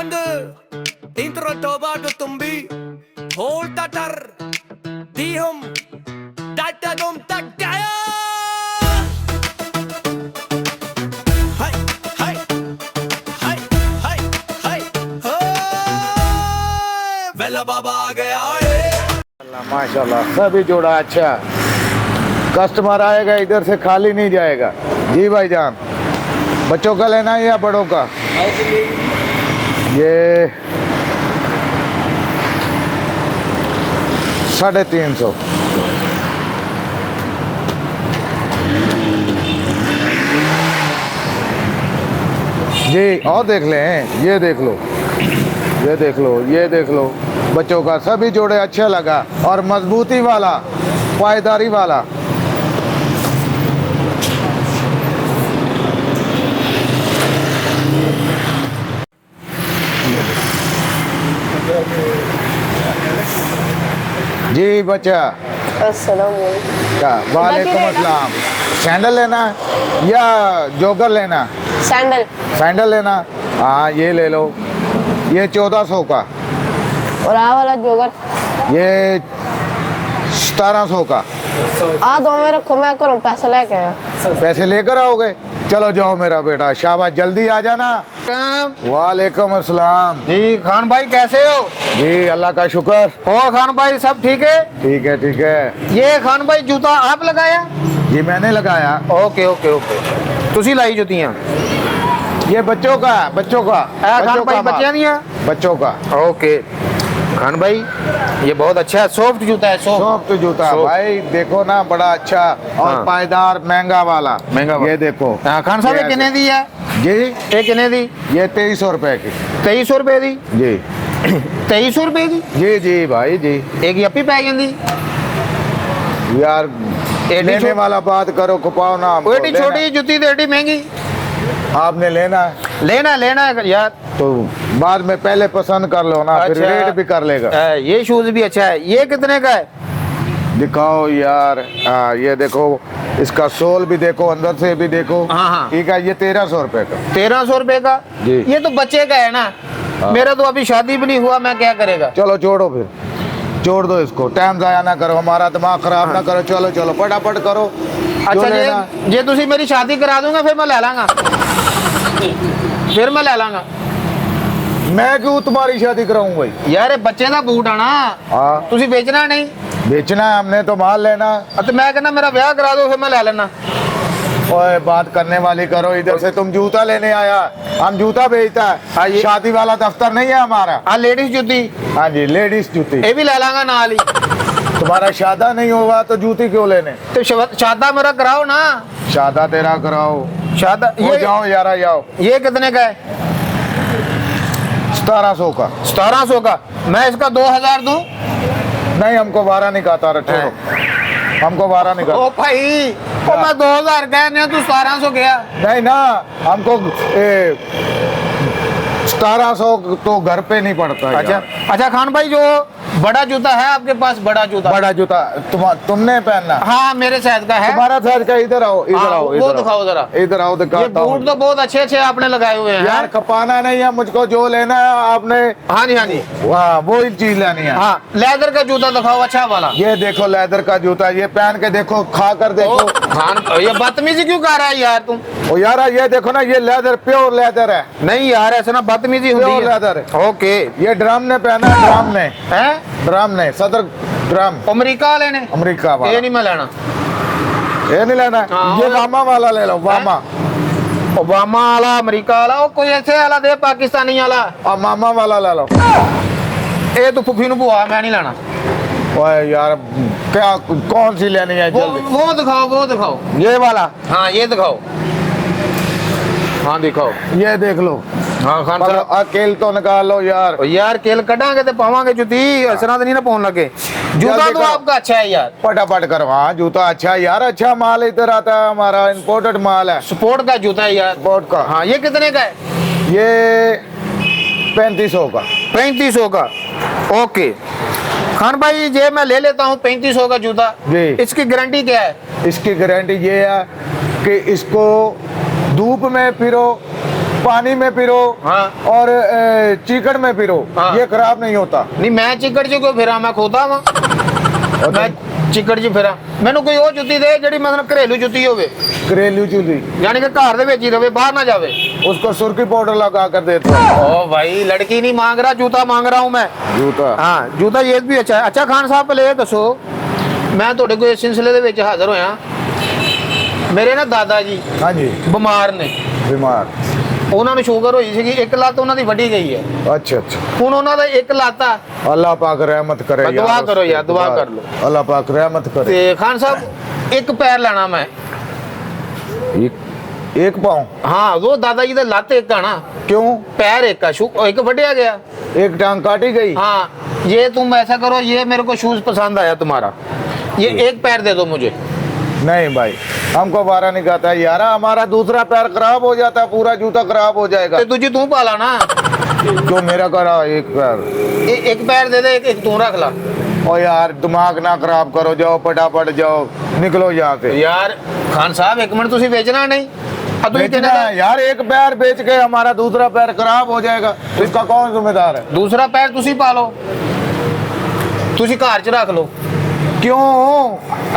Quando intro trovato tumbi Holtatar Dihum Datadum Takaya Hai Hai Hai Hai Hai Vela Baba आ गया माशाल्लाह सभी जोड़ा अच्छा। कस्टमर आएगा इधर से खाली नहीं जाएगा। जी भाईजान, बच्चों का लेना है या बड़ों का? ये 350। जी और देख लें, ये देख लो, ये देख लो, ये देख लो। बच्चों का सभी जोड़े अच्छा लगा और मजबूती वाला, पायदारी वाला। जी बच्चा, अस्सलाम वालेकुम। वालेकुम अस्सलाम। सैंडल लेना है या जोगर लेना? सैंडल। सैंडल लेना, हाँ ये ले लो। ये 1400 का। और आ वाला जोगर ये 1700 का। आ दो में रखो, मैं करूँ पैसे लेके आया। पैसे लेकर आओगे? चलो जाओ मेरा बेटा, शाबाश, जल्दी आ जाना। वालेकुम अस्सलाम। जी खान भाई कैसे हो? जी अल्लाह का शुक्र। हो खान भाई सब ठीक है? ठीक है ठीक है। ये खान भाई जूता आप लगाया? जी मैंने लगाया। Okay okay okay. तुसी लाई जुतियां? ये बच्चों का, बच्चों का। खान भाई बच्चियां नहीं है? बच्चों का। ओके खान भाई ये बहुत अच्छा है, सॉफ्ट जूता है। सॉफ्ट जूता है भाई, देखो ना, बड़ा अच्छा और हाँ। पायदार, महंगा वाला। महंगा वाला। ये देखो। हाँ खान साहब ये कितने दी है? जी ये कितने दी? ये 2300 रुपए की। 2300 रुपए दी? जी 2300 रुपए दी? जी जी भाई जी। एक यप्पी पै गई यार लेने वाला बात करो, कुपाओ ना हमको। एडी छोटी जुती तो एडी महंगी। आपने लेना है लेना है यार, तो बाद में पहले पसंद कर लो ना, फिर अच्छा। रेट भी कर लेगा। ये शूज भी अच्छा है। ये कितने का है? दिखाओ यार। हाँ ये देखो, इसका सोल भी देखो, अंदर से भी देखो। हाँ, हाँ। ठीक है, ये 1300 रुपए का। 1300 रुपए का? जी। ये तो बच्चे का है ना। मेरा तो अभी शादी भी नहीं हुआ, मैं क्या करेगा? चलो जोड़ो, फिर जोड़ दो इसको, टाइम जाया ना करो, हमारा दिमाग खराब ना करो। चलो चलो फटाफट करो। अच्छा जो लेना। ये तुसी मेरी शादी करा दूंगा, फिर मैं ले लांगा। फिर मैं ले लांगा। मैं क्यों तुम्हारी शादी कराऊं भाई? यार ये बच्चे का बूट आना, हाँ तुसी बेचना नहीं? बेचना है हमने, तो माल लेना। तो मैं कहना मेरा ब्याह करा दो, फिर मैं ले लेना। ओए बात करने वाली करो, इधर से तुम जूता लेने आया, हम जूता बेचता हाँ, है। ये- शादी वाला दफ्तर नहीं है हमारा। हाँ लेडीज जूती हाँ जी, लेडीज जूती। ये भी ले लांगा नाल ही। तुम्हारा शादा नहीं होगा तो जूती क्यों लेने? तो शादा मेरा कराओ ना। शादा तेरा कराओ। शादा हो जाओ यारा, जाओ। ये कितने का है? 1700 का। 1700 का। मैं इसका 2000 दूं? नहीं, हमको 12 नहीं कहता रहे, हमको 12 नहीं ओ कहता। भाई ओ मैं 2000 कहने, तू 1700 गया। नहीं ना, हमको 1700 तो घर पे नहीं पड़ता है अच्छा यार। अच्छा खान भाई, जो बड़ा जूता है आपके पास, बड़ा जूता? बड़ा जूता तुमने पहनना? हाँ मेरे साइज का है। तुम्हारा साइज का? इधर आओ, इधर हाँ, आओ, वो इधर आओ। दिखाओ जरा। इधर आओ, ये दिखाता बूट हूँ। तो बहुत अच्छे अच्छे आपने लगाए हुए हैं। यार कपाना नहीं है मुझको, जो लेना है आपने। हाँ जी हाँ जी। वाह, वो ही चीज लेनी है। हाँ लेदर का जूता दिखाओ अच्छा वाला। ये देखो लेदर का जूता, ये पहन के देखो, खा कर ओ, देखो। खान ये बदतमीजी क्यों कर रहा है यार तुम? ओ यार ये देखो ना, ये लेदर, प्योर लेदर है। नहीं यार ऐसा ना बदतमीजी होती प्योर है। लेदर है। ओके। ये ड्रम ने पहना है, ड्रम ने। हैं? ड्रम ने, सदर ड्रम, अमेरिका वाले ने? अमेरिका ये वाला। नहीं मैं लेना। ये नहीं लेना, हाँ, ये और- वामा वाला ले लो, वामा। ओबामा वाला, अमेरिका वाला, ओ कोई ऐसे वाला दे, पाकिस्तानी वाला। और मामा वाला ले लो। ये तो फुफी नु बुआ, मैं नहीं लेना। ओए यार क्या, कौन सी लेनी है जल्दी? वो दिखाओ, वो दिखाओ। ये वाला। हाँ ये दिखाओ। हाँ दिखाओ। ये देख लो। हाँ खान मतलब साहब, अकेल तो निकाल लो यार। यार केल कटांगे तो पावांगे जुती, ऐसा तो नहीं ना पहुंच लगे। जूता जल्दी तो करो। आपका अच्छा है यार। फटाफट करो। हाँ जूता अच्छा है यार, अच्छा माल इधर आता है, हमारा इम्पोर्टेड माल है, स्पोर्ट का जूता है यार। स्पोर्ट का। हाँ ये कितने का है? ये 3500 का। 3500 का। ओके खान भाई, ये मैं ले लेता हूँ 3500 का जूता जी। इसकी गारंटी क्या है? इसकी गारंटी ये है कि इसको धूप में फिरो, पानी में पिरो हाँ। और चिकन में पिरो, हाँ। ये खराब नहीं होता। नहीं मैं चिकड़ च क्यों फिरा, मैं खोता वा मैं चिकड़ च फिरा। ਮੈਨੂੰ ਕੋਈ ਉਹ ਜੁੱਤੀ ਦੇ ਜਿਹੜੀ ਮਤਲਬ ਘਰੇਲੂ ਜੁੱਤੀ ਹੋਵੇ, घरेलू चूल्ही, ਯਾਨੀ ਕਿ ਘਰ ਦੇ ਵਿੱਚ ਹੀ ਰਵੇ, ਬਾਹਰ ਨਾ जावे। उसको सुर्खी पाउडर लगा कर देता हूँ। ओ भाई लड़की नहीं मांग रहा, जूता मांग रहा हूँ मैं। जूता हाँ जूता ये भी अच्छा है। अच्छा खान साहब पहले ये दसो, मैं ਤੁਹਾਡੇ ਕੋਲ ਇਸ ਸਿਲਸਿਲੇ ਦੇ ਵਿੱਚ ਹਾਜ਼ਰ ਹੋਇਆ। ਮੇਰੇ ਨਾ ਦਾਦਾ ਜੀ हाँ जी, ਬਿਮਾਰ ਨੇ, बीमार, ਉਹਨਾਂ ਨੂੰ ਸ਼ੂਗਰ ਹੋਈ ਸੀਗੀ, ਇੱਕ ਲੱਤ ਉਹਨਾਂ ਦੀ ਵੱਢੀ ਗਈ ਹੈ। अच्छा अच्छा, ਹੁਣ ਉਹਨਾਂ ਦਾ ਇੱਕ ਲੱਤ ਆ। अल्लाह पाक रहमत करे बस दुआ करो यार, दुआ कर लो। अल्लाह पाक रहमत करे। ਤੇ ਖਾਨ ਸਾਹਿਬ ਇੱਕ ਪੈਰ ਲੈਣਾ ਮੈਂ। एक पाँव हाँ वो दादा जी ਦਾ ਲੱਤ ਇੱਕ ਆ ਨਾ, क्यों? पैर एक का एक ਵੱਢਿਆ ਗਿਆ। एक टांग काटी गई। हाँ ये तुम ऐसा करो, ये मेरे को शूज पसंद आया तुम्हारा, ये एक पैर दे दो मुझे। नहीं भाई, हमको बारह नहीं खाता यार, हमारा दूसरा पैर खराब हो जाता, पूरा जूता खराब हो जाएगा। ਤੇ तुझे तू पाला ना, जो मेरा करा एक पैर। एक पैर दे दे, एक तू रख ला। ओ यार दिमाग ना खराब करो, जाओ फटाफट जाओ, निकलो यहाँ से। यार खान साहब एक मिनट, तुझे बेचना नहीं? बेचना है यार, एक पैर बेच के हमारा दूसरा पैर खराब हो जाएगा, इसका कौन जिम्मेदार है? दूसरा पैर तुसी पा लो, तुसी घर च रख लो। क्यों?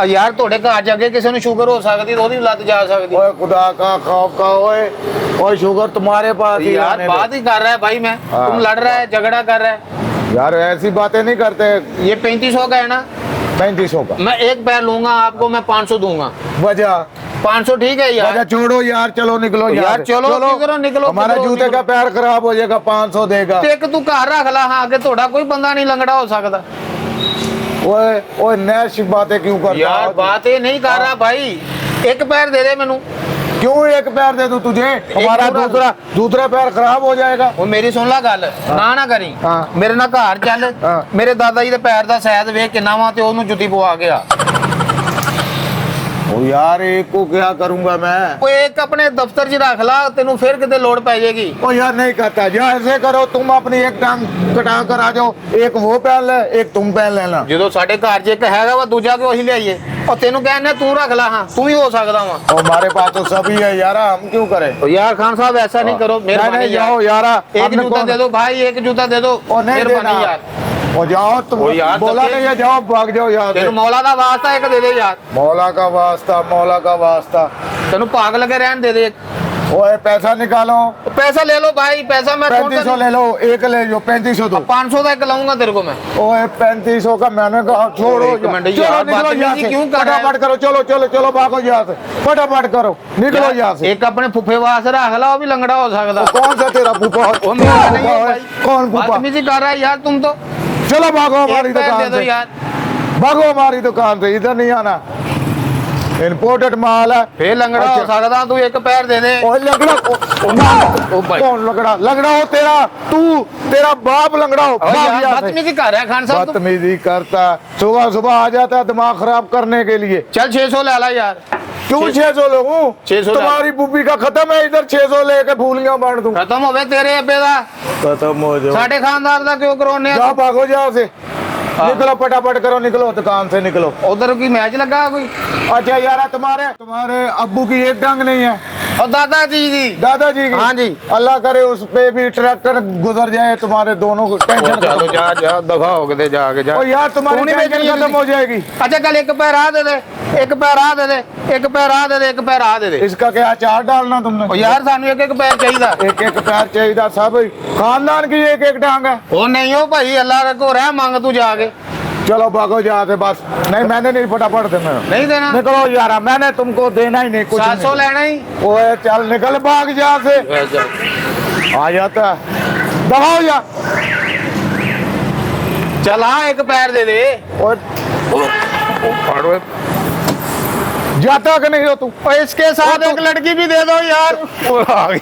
यार ਤੁਹਾਡੇ ਘਰ ਜਾ ਕੇ ਕਿਸੇ ਨੂੰ ਸ਼ੂਗਰ ਹੋ ਸਕਦੀ, ਉਹਦੀ ਲੱਤ ਜਾ ਸਕਦੀ। ओए खुदा का खौफ का, ओए शुगर तुम्हारे पास ही यार आने बात दे। ही कर रहा है भाई मैं, हाँ। तुम लड़ रहा है, झगड़ा कर रहा है। यार ऐसी बातें नहीं करते। ये 3500 का है ना, 3500 का मैं एक पैर लूंगा आपको, मैं 500 दूंगा। वजह 500 ठीक है यार। वजह छोड़ो यार, चलो निकलो यहाँ यार से। चलो, किधरों निकलो, हमारा किधरों जूते निकलो। का पैर खराब हो जाएगा, 500 देगा। ਤੇ ਇੱਕ ਤੂੰ ਘਰ ਰੱਖ ਲਾ, ਹਾਂ ਕਿ ਤੁਹਾਡਾ ਕੋਈ ਬੰਦਾ ਨਹੀਂ ਲੰਗੜਾ ਹੋ ਸਕਦਾ। ओए ओए नैश बातें क्यों करता यार है? बात ये नहीं कर रहा भाई, एक पैर दे दे मैनू। क्यों एक पैर दे दूं तुझे? हमारा पूरा- दूसरा पैर खराब हो जाएगा। ਉਹ ਮੇਰੀ ਸੁਣ ਲੈ ਗੱਲ, ਨਾ ਕਰੀ। ਹਾਂ। ਮੇਰੇ ਨਾਲ ਘਰ ਚੱਲ, ਹਾਂ। ਮੇਰੇ ਦਾਦਾ ਜੀ ਦੇ ਪੈਰ ਦਾ ਸੈਦ ਵੇਖ ਕਿੰਨਾ ਵਾ, ਤੇ ਉਹਨੂੰ ਜੁੱਤੀ ਪਵਾ ਕੇ ਆ। ओ यार एक को क्या करूंगा मैं? ਉਹ ਇੱਕ ਆਪਣੇ ਦਫ਼ਤਰ 'ਚ ਰੱਖ ਲਾ, ਤੈਨੂੰ ਫਿਰ ਕਿਤੇ ਲੋੜ ਪੈ ਜਾਏਗੀ। ओ यार नहीं करता, जो ऐसे करो, तुम अपनी एक टांग कटा कर आ जाओ, एक वो पहन ले, एक तुम पहन लेना। ਜਦੋਂ ਸਾਡੇ ਘਰ 'ਚ ਇੱਕ ਹੈਗਾ ਵਾ, ਦੂਜਾ ਕਿ ਉਹੀ ਲਿਆਈਏ। ਉਹ ਤੈਨੂੰ ਕਹਿੰਦੇ ਤੂੰ ਰੱਖ ਲਾ, ਹਾਂ ਤੂੰ ਹੀ ਹੋ ਸਕਦਾ ਵਾ। और हमारे पास तो सभी है यार, हम क्यों करें? तो यार खान साहब ऐसा नहीं करो, नहीं मेहरबानी जाओ यार, एक हमने जूता कौन- दे दो भाई, एक जूता दे दो, ओ नहीं मेहरबानी देना यार। ओ जाओ तुम, ओ यार, बोला तो नहीं है, जाओ भाग जाओ यहाँ से। तेनू मौला ਦਾ ਵਾਸਤਾ ਇੱਕ ਦੇ ਦੇ यार, मौला का वास्ता, मौला का वास्ता। ਤੈਨੂੰ पागल लगे रहन दे दे। ओए पैसा निकालो, पैसा ले लो भाई, पैसा मैं 3500 ले लो, एक ले लो, 3500 दो। 500 का एक लाऊंगा तेरे को मैं। ओए 3500 का मैंने कहा, छोड़ो एक मिनट चलो यार, निकलो बदतमीजी यहाँ से, क्यों कर रहा है? फटाफट करो, चलो चलो चलो भागो यहाँ से, फटाफट करो, निकलो यहाँ से। एक अपने फुफे वास्ते रख ला, वो भी लंगड़ा हो सकता। कौन सा तेरा फूफा? वो मेरा कौन नहीं है फूफा है? भाई, कौन फूफा? बदतमीजी कर रहा है यार तुम तो। चलो भागो हमारी एक पैर दे दुकान दो से, यार, भागो हमारी दुकान से, इधर नहीं आना, इम्पोर्टेड माल है। फिर लंगड़ा हो सकता, तू एक पैर दे दे। ओए लंगड़ा ओ भाई। कौन लंगड़ा? लंगड़ा हो तेरा, तू, तेरा बाप लंगड़ा हो। और भाग यार यहाँ से। बदतमीजी कर रहा है खान साहब तुम। बदतमीजी करता, सुबह सुबह आ जाता है दिमाग खराब करने के लिए। चल 600 ले ला यार। क्यों 600 लोगों? 600 तुम्हारी बुब्बी का खत्म है, इधर 600 लेके फूलियां बांट दूं। खत्म हो गए तेरे अब्बे दा, खत्म हो जाओ, साडे खानदार दा क्यों करवाने? जाओ भागो यहाँ से, निकलो फटाफट करो, निकलो दुकान से निकलो। उधर की मैच लगा कोई? अच्छा यार, तुम्हारे तुम्हारे अब्बू की एक टांग नहीं है, और दादाजी की? दादाजी की? हाँ जी। अल्लाह करे उस पे भी ट्रैक्टर गुजर जाए, तुम्हारे दोनों को टेंशन चलो जा जा, दफा हो गए जाके जा। ओ यार तुम्हारी तू नहीं टेंशन बेचनी खत्म हो जाएगी। अच्छा कल एक पैर आ दे दे, एक पैर आ दे दे, एक पैर आ दे दे, एक पैर आ दे दे। इसका क्या अचार डालना तुमने? ओ यार सानू एक एक पैर चाहिए। एक एक पैर चाहिए, सब खानदान की एक एक टांग है। ओ नहीं हो भाई, अल्लाह को रह मांग तू जाके। चलो भागो यहाँ से बस। नहीं मैंने नहीं, फटाफट देना। नहीं देना? निकलो यार, मैंने तुमको देना ही नहीं कुछ। 700 लेना ही। ओए चल निकल, भाग यहाँ से। आ जाता है, दबाओ या। चल हाँ एक पैर दे दे। और जाता कि नहीं हो तू? और इसके साथ एक लड़की भी दे दो यार। आ गई।